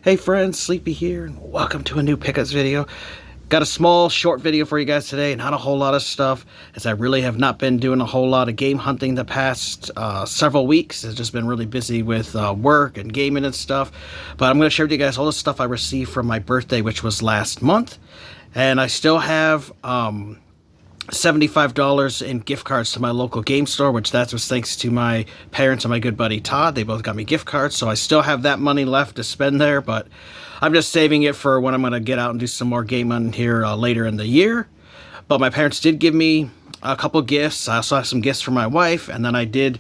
Hey friends, Sleepy here, and welcome to a new pickups video. Got a small, short video for you guys today, not a whole lot of stuff, as I really have not been doing a whole lot of game hunting the past several weeks. I've just been really busy with work and gaming and stuff. But I'm going to share with you guys all the stuff I received from my birthday, which was last month. And I still have $75 in gift cards to my local game store, which that was thanks to my parents and my good buddy Todd. They both got me gift cards, so I still have that money left to spend there, but I'm just saving it for when I'm going to get out and do some more gaming here later in the year. But my parents did give me a couple gifts. I also have some gifts for my wife, and then I did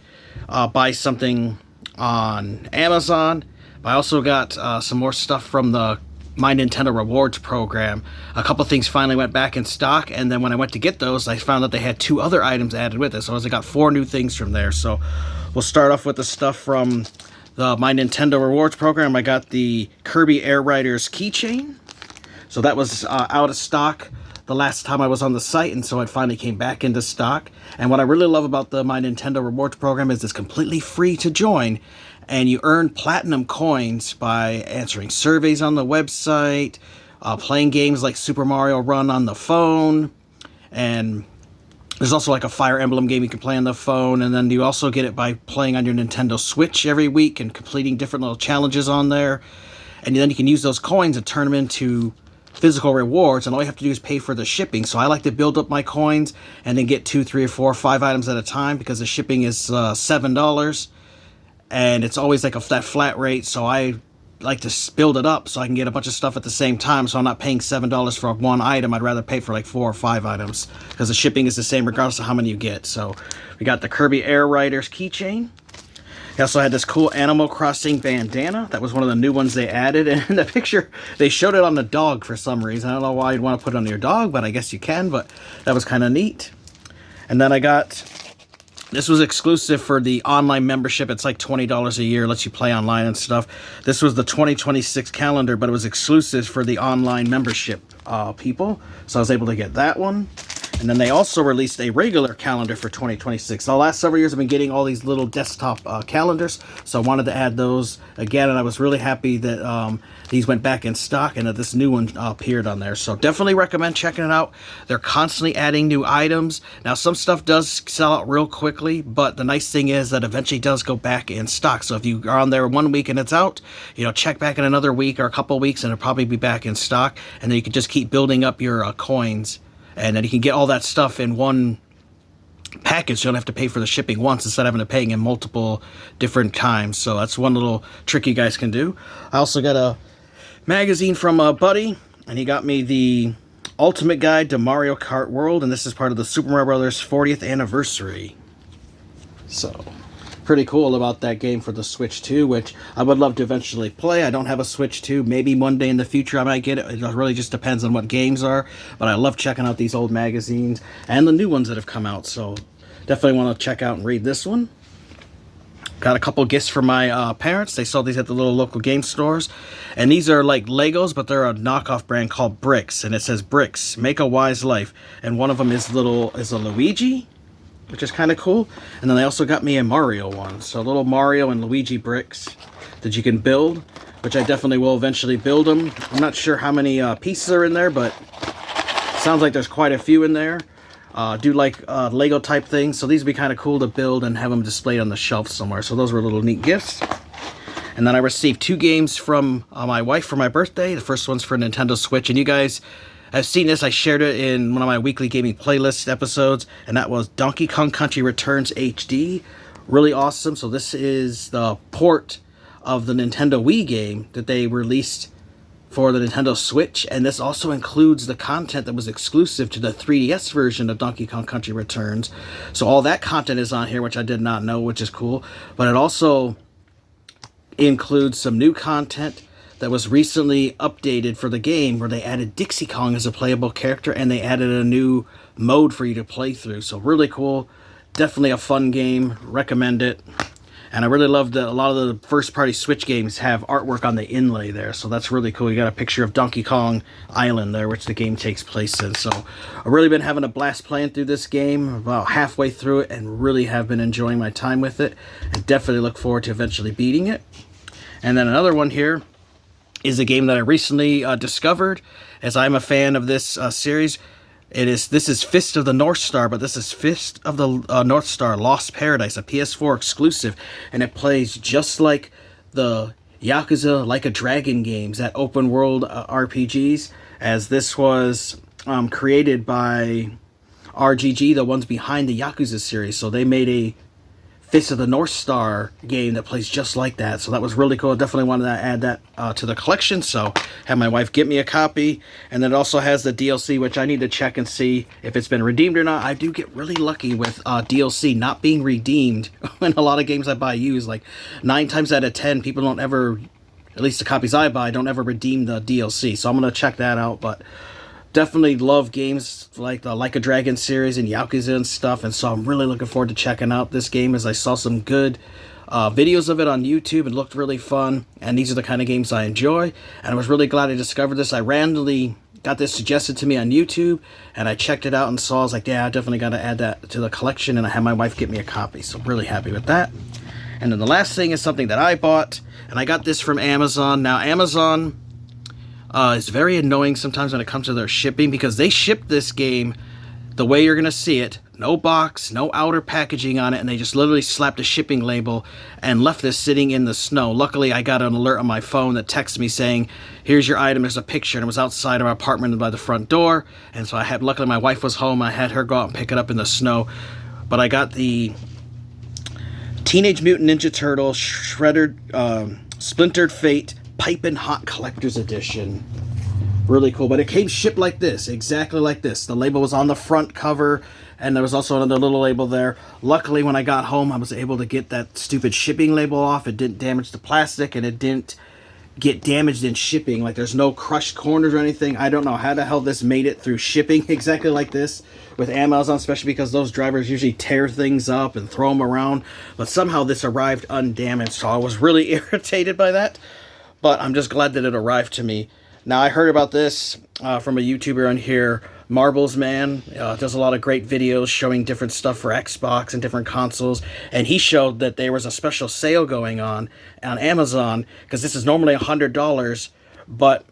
buy something on Amazon. I also got some more stuff from the My Nintendo Rewards program. A couple things finally went back in stock, and then when I went to get those, I found that they had 2 other items added with it, so I got 4 new things from there. So we'll start off with the stuff from the My Nintendo Rewards program. I got the Kirby Air Riders keychain. So that was out of stock the last time I was on the site, and so it finally came back into stock. And what I really love about the My Nintendo Rewards program is it's completely free to join, and you earn platinum coins by answering surveys on the website, playing games like Super Mario Run on the phone, and there's also like a Fire Emblem game you can play on the phone, and then you also get it by playing on your Nintendo Switch every week and completing different little challenges on there. And then you can use those coins and turn them into physical rewards, and all you have to do is pay for the shipping. So I like to build up my coins and then get 2, 3, 4, 5 items at a time, because the shipping is $7. And it's always like that flat rate, so I like to build it up so I can get a bunch of stuff at the same time, so I'm not paying $7 for one item. I'd rather pay for like 4 or 5 items, because the shipping is the same regardless of how many you get. So we got the Kirby Air Riders keychain. I also had this cool Animal Crossing bandana. That was one of the new ones they added. And in the picture, they showed it on the dog for some reason. I don't know why you'd want to put it on your dog, but I guess you can. But that was kind of neat. And then I got... This was exclusive for the online membership. It's like $20 a year, lets you play online and stuff. This was the 2026 calendar, but it was exclusive for the online membership people. So I was able to get that one. And then they also released a regular calendar for 2026. The last several years I've been getting all these little desktop calendars, so I wanted to add those again, and I was really happy that these went back in stock and that this new one appeared on there. So definitely recommend checking it out. They're constantly adding new items. Now some stuff does sell out real quickly, but the nice thing is that eventually does go back in stock. So if you are on there 1 week and it's out, check back in another week or a couple weeks and it'll probably be back in stock, and then you can just keep building up your coins. And then you can get all that stuff in one package. You don't have to pay for the shipping once instead of having to pay in multiple different times. So that's one little trick you guys can do. I also got a magazine from a buddy, and he got me the Ultimate Guide to Mario Kart World, and this is part of the Super Mario Brothers 40th anniversary. So pretty cool about that game for the Switch 2, which I would love to eventually play. I don't have a Switch 2. Maybe one day in the future I might get it. It really just depends on what games are. But I love checking out these old magazines and the new ones that have come out. So definitely want to check out and read this one. Got a couple gifts for my parents. They sold these at the little local game stores. And these are like Legos, but they're a knockoff brand called Bricks. And it says, "Bricks, make a wise life." And one of them is a Luigi, which is kind of cool. And then they also got me a Mario one. So little Mario and Luigi bricks that you can build, which I definitely will eventually build them. I'm not sure how many pieces are in there, but it sounds like there's quite a few in there. Do like Lego type things. So these would be kind of cool to build and have them displayed on the shelf somewhere. So those were little neat gifts. And then I received 2 games from my wife for my birthday. The first one's for Nintendo Switch. And you guys have seen this. I shared it in one of my weekly gaming playlist episodes, and that was Donkey Kong Country Returns HD. Really awesome. So this is the port of the Nintendo Wii game that they released for the Nintendo Switch, and this also includes the content that was exclusive to the 3DS version of Donkey Kong Country Returns. So all that content is on here, which I did not know, which is cool. But it also includes some new content that was recently updated for the game, where they added Dixie Kong as a playable character, and they added a new mode for you to play through. So really cool. Definitely a fun game. Recommend it. And I really love that a lot of the first-party Switch games have artwork on the inlay there, so that's really cool. You got a picture of Donkey Kong Island there, which the game takes place in. So I've really been having a blast playing through this game, about halfway through it, and really have been enjoying my time with it. And definitely look forward to eventually beating it. And then another one here is a game that I recently discovered, as I'm a fan of this series. This is Fist of the North Star, but this is Fist of the North Star Lost Paradise, a PS4 exclusive, and it plays just like the Yakuza Like a Dragon games, that open world RPGs, as this was created by RGG, the ones behind the Yakuza series. So they made a Fist of the North Star game that plays just like that. So that was really cool. I definitely wanted to add that to the collection. So had my wife get me a copy. And then it also has the DLC, which I need to check and see if it's been redeemed or not. I do get really lucky with DLC not being redeemed in a lot of games I buy used. Like 9 times out of 10, people don't ever, at least the copies I buy, don't ever redeem the DLC. So I'm going to check that out. But definitely love games like the Like a Dragon series and Yakuza and stuff, and so I'm really looking forward to checking out this game, as I saw some good videos of it on YouTube. It looked really fun, and these are the kind of games I enjoy, and I was really glad I discovered this. I randomly got this suggested to me on YouTube, and I checked it out and saw, I was like, yeah, I definitely got to add that to the collection, and I had my wife get me a copy, so I'm really happy with that. And then the last thing is something that I bought, and I got this from Amazon. Now, Amazon is very annoying sometimes when it comes to their shipping, because they ship this game the way you're going to see it. No box, no outer packaging on it, and they just literally slapped a shipping label and left this sitting in the snow. Luckily, I got an alert on my phone that texted me saying, here's your item, there's a picture, and it was outside our apartment by the front door. And so luckily my wife was home, I had her go out and pick it up in the snow. But I got the Teenage Mutant Ninja Turtles Splintered Fate Pipin' Hot Collector's Edition. Really cool, but it came shipped like this, exactly like this. The label was on the front cover, and there was also another little label there. Luckily, when I got home, I was able to get that stupid shipping label off. It didn't damage the plastic, and it didn't get damaged in shipping. Like, there's no crushed corners or anything. I don't know how the hell this made it through shipping exactly like this with Amazon, especially because those drivers usually tear things up and throw them around. But somehow this arrived undamaged, so I was really irritated by that. But I'm just glad that it arrived to me. Now, I heard about this from a YouTuber on here, Marbles Man. Does a lot of great videos showing different stuff for Xbox and different consoles. And he showed that there was a special sale going on Amazon, because this is normally $100, but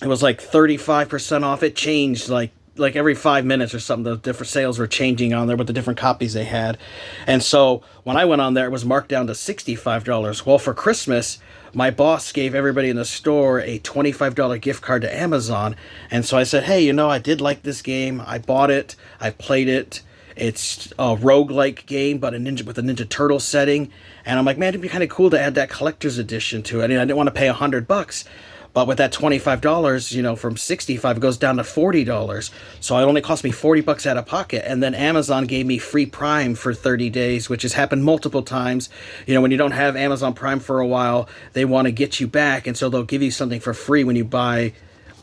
it was like 35% off. It changed like every 5 minutes or something. The different sales were changing on there with the different copies they had. And so when I went on there, it was marked down to $65. Well, for Christmas, my boss gave everybody in the store a $25 gift card to Amazon. And so I said, hey, I did like this game. I bought it. I played it. It's a roguelike game, but with a Ninja Turtle setting. And I'm like, man, it'd be kind of cool to add that collector's edition to it. I didn't want to pay $100. But with that $25, from $65, it goes down to $40. So it only cost me $40 out of pocket. And then Amazon gave me free Prime for 30 days, which has happened multiple times. When you don't have Amazon Prime for a while, they want to get you back. And so they'll give you something for free when you buy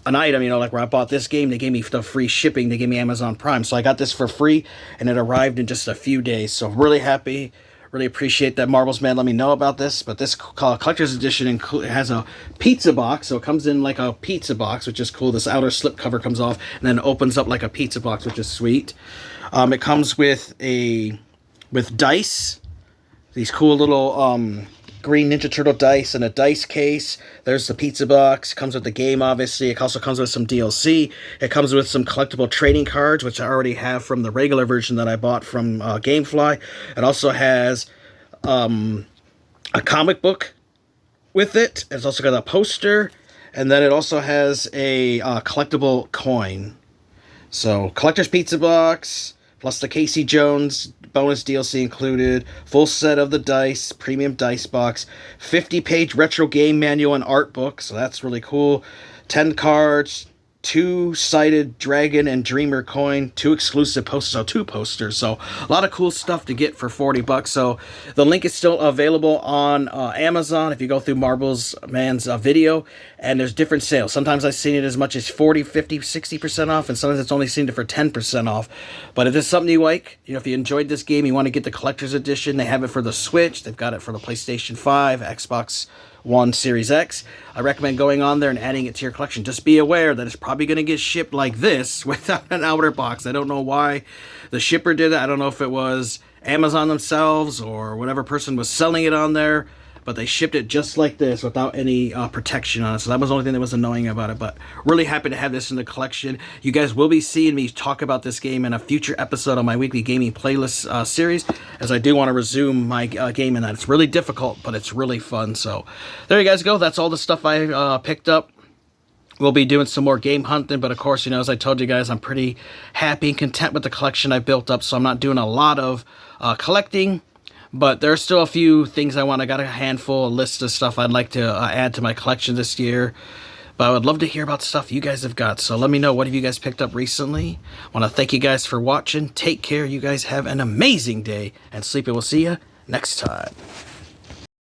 an item. Like where I bought this game, they gave me the free shipping. They gave me Amazon Prime. So I got this for free, and it arrived in just a few days. So I'm really happy. Really appreciate that Marbles Man let me know about this. But this collector's edition has a pizza box, so it comes in like a pizza box, which is cool. This outer slip cover comes off and then opens up like a pizza box, which is sweet. It comes with dice, these cool little green Ninja Turtle dice and a dice case. There's the pizza box. Comes with the game, obviously. It also comes with some DLC. It comes with some collectible trading cards, which I already have from the regular version that I bought from Gamefly. It also has a comic book with it. It's also got a poster, and then it also has a collectible coin. So, collector's pizza box, plus the Casey Jones bonus DLC included, full set of the dice, premium dice box, 50-page retro game manual and art book, so that's really cool, 10 cards, 2-sided dragon and dreamer coin, 2 exclusive posters, so 2 posters, so a lot of cool stuff to get for $40. So the link is still available on Amazon if you go through Marbles Man's video, and there's different sales. Sometimes I've seen it as much as 40, 50, 60% off, and sometimes it's only seen it for 10% off. But if it's something you like, if you enjoyed this game, you want to get the collector's edition, they have it for the Switch, they've got it for the PlayStation 5, Xbox One Series X. I recommend going on there and adding it to your collection. Just be aware that it's probably going to get shipped like this without an outer box. I don't know why the shipper did it. I don't know if it was Amazon themselves or whatever person was selling it on there. but they shipped it just like this without any protection on it. So that was the only thing that was annoying about it, but really happy to have this in the collection. You guys will be seeing me talk about this game in a future episode on my weekly gaming playlist series, as I do want to resume my gaming. That it's really difficult, but it's really fun. So there you guys go. That's all the stuff I picked up. We'll be doing some more game hunting, but of course, you know, as I told you guys, I'm pretty happy and content with the collection I built up, so I'm not doing a lot of collecting, but there's still a few things I want. I got a handful, a list of stuff I'd like to add to my collection this year, but I would love to hear about the stuff you guys have got, so let me know, what have you guys picked up recently? I want to thank you guys for watching. Take care. You guys have an amazing day, and Sleepy will see you next time.